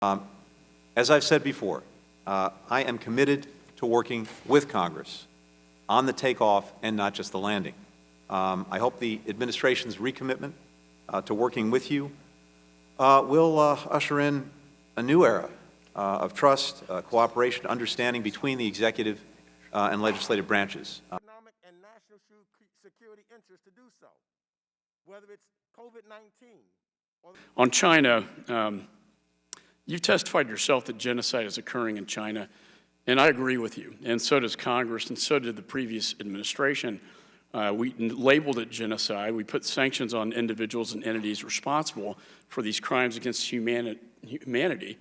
As I've said before, I am committed to working with Congress on the takeoff and not just the landing. I hope the administration's recommitment to working with you will usher in a new era of trust, cooperation, understanding between the executive and legislative branches. Economic and national security interests to do so, whether it's COVID-19 or... On China, you've testified yourself that genocide is occurring in China, and I agree with you, and so does Congress, and so did the previous administration. We labeled it genocide. We put sanctions on individuals and entities responsible for these crimes against humanity.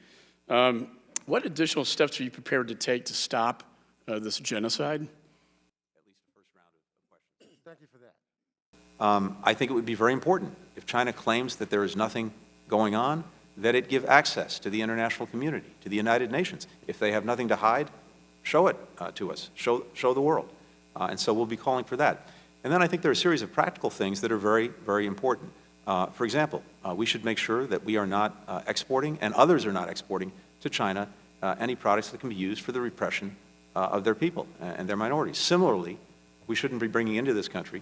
What additional steps are you prepared to take to stop this genocide? At least the first round of questions. Thank you for that. I think it would be very important if China claims that there is nothing going on, that it give access to the international community, to the United Nations. If they have nothing to hide, show it to us, show the world. And so we'll be calling for that. And then I think there are a series of practical things that are very, very important. For example, we should make sure that we are not exporting, and others are not exporting to China, any products that can be used for the repression of their people and their minorities. Similarly, we shouldn't be bringing into this country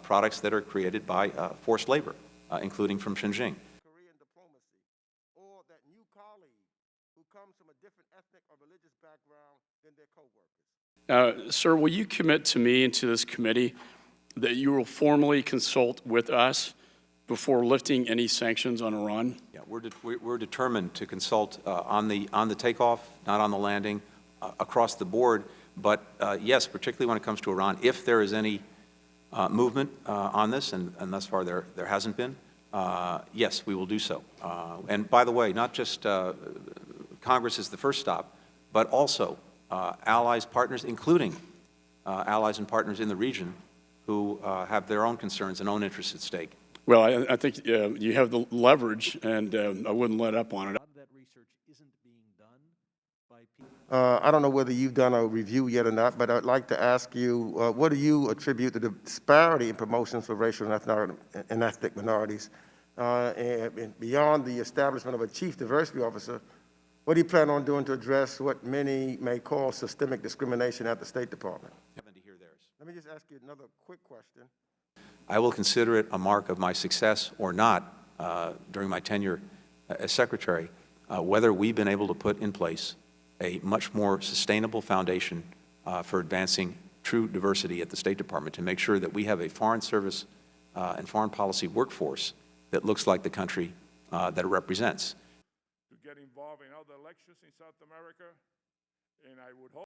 products that are created by forced labor, including from Xinjiang. Korean diplomacy, or that new colleague who comes from a different ethnic or religious background than their co-workers. Sir, will you commit to me and to this committee that you will formally consult with us before lifting any sanctions on Iran? Yeah, we're determined to consult on the takeoff, not on the landing, across the board. But yes, particularly when it comes to Iran, if there is any movement on this, and thus far there hasn't been, yes, we will do so. And by the way, not just Congress is the first stop, but also allies, partners, including allies and partners in the region who have their own concerns and own interests at stake. Well, I think you have the leverage, and I wouldn't let up on it. A lot of that research isn't being done by people. I don't know whether you've done a review yet or not, but I'd like to ask you, what do you attribute to the disparity in promotions for racial and ethnic minorities? And beyond the establishment of a chief diversity officer, what do you plan on doing to address what many may call systemic discrimination at the State Department? Let me just ask you another quick question. I will consider it a mark of my success or not during my tenure as Secretary, whether we've been able to put in place a much more sustainable foundation for advancing true diversity at the State Department to make sure that we have a foreign service and foreign policy workforce that looks like the country that it represents. To get involved in other elections in South America, and I would hope